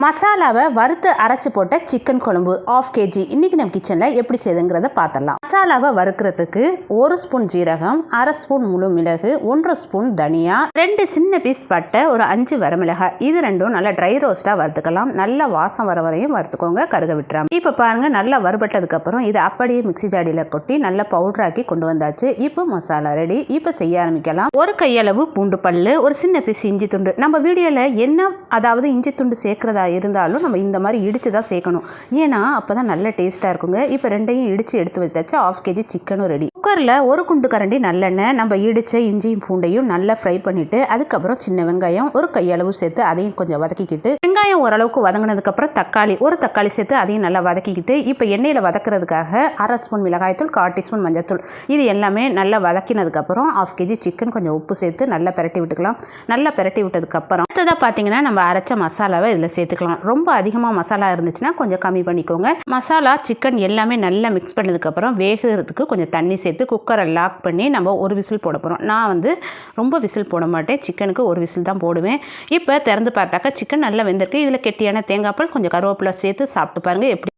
மசாலாவை வறுத்து அரைச்சி போட்ட சிக்கன் குழம்பு 1/2 kg இன்றைக்கி நம்ம கிச்சனில் எப்படி செய்யுங்கிறத பார்த்துடலாம். மசாலாவை வறுக்கிறதுக்கு 1 ஸ்பூன் ஜீரகம், 1/2 ஸ்பூன் முழு மிளகு, 1 ஸ்பூன் தனியா, 2 சின்ன பீஸ் பட்டை, ஒரு 5 வரமிளகாய், இது ரெண்டும் நல்லா ட்ரை ரோஸ்ட்டாக வறுத்துக்கலாம். நல்லா வாசம் வர வரையும் வறுத்துக்கோங்க, கருக விட்டுறாம. இப்போ பாருங்கள், நல்லா வறுபட்டதுக்கப்புறம் இதை அப்படியே மிக்சி ஜாடியில் கொட்டி நல்லா பவுடராக்கி கொண்டு வந்தாச்சு. இப்போ மசாலா ரெடி. இப்போ செய்ய ஆரம்பிக்கலாம். ஒரு கையளவு பூண்டு பல்லு, ஒரு சின்ன பீஸ் இஞ்சி துண்டு. நம்ம வீடியோவில் என்ன அதாவது இஞ்சி துண்டு சேர்க்குறதா இருந்தாலும் நம்ம இந்த மாதிரி இடித்து தான் சேர்க்கணும். ஏன்னா அப்போ தான் நல்ல டேஸ்ட்டாக இருக்குங்க. இப்போ ரெண்டையும் இடித்து எடுத்து வச்சாச்சு. 1/2 kg சிக்கனும் ரெடி. குக்கரில் 1 குண்டு கரண்டி நல்லெண்ணெய், நம்ம இடித்த இஞ்சியும் பூண்டையும் நல்லா ஃப்ரை பண்ணிவிட்டு அதுக்கப்புறம் சின்ன வெங்காயம் 1 கையளவு சேர்த்து அதையும் கொஞ்சம் வதக்கிக்கிட்டு, வெங்காயம் ஓரளவுக்கு வதங்கினதுக்கப்புறம் தக்காளி 1 தக்காளி சேர்த்து அதையும் நல்லா வதக்கிக்கிட்டு, இப்போ எண்ணெயில் வதக்கிறதுக்காக 1/2 ஸ்பூன் மிளகாய்த்தூள், 1/4 டீஸ்பூன் மஞ்சத்தூள், இது எல்லாமே நல்லா வதக்கினதுக்கப்புறம் 1/2 kg சிக்கன் கொஞ்சம் உப்பு சேர்த்து நல்லா பிரட்டி விட்டுக்கலாம். நல்லா பிரட்டி விட்டதுக்கப்புறம் அடுத்ததாக பார்த்தீங்கன்னா நம்ம அரைச்ச மசாலாவை இதில் சேர்த்துக்கலாம். ரொம்ப அதிகமாக மசாலா இருந்துச்சுன்னா கொஞ்சம் கம்மி பண்ணிக்கோங்க. மசாலா சிக்கன் எல்லாமே நல்லா மிக்ஸ் பண்ணதுக்கப்புறம் வேகிறதுக்கு கொஞ்சம் தண்ணி சேர்த்து குக்கரை லாக் பண்ணி நம்ம ஒரு விசில் போட போகிறோம். நான் ரொம்ப விசில் போட மாட்டேன், சிக்கனுக்கு ஒரு விசில் தான் போடுவேன். இப்போ திறந்து பார்த்தாக்கா சிக்கன் நல்லா வெந்திருக்கு. இதில் கெட்டியான தேங்காய் பால், கொஞ்சம் கருவேப்பிலை சேர்த்து சாப்பிட்டு பாருங்கள் எப்படி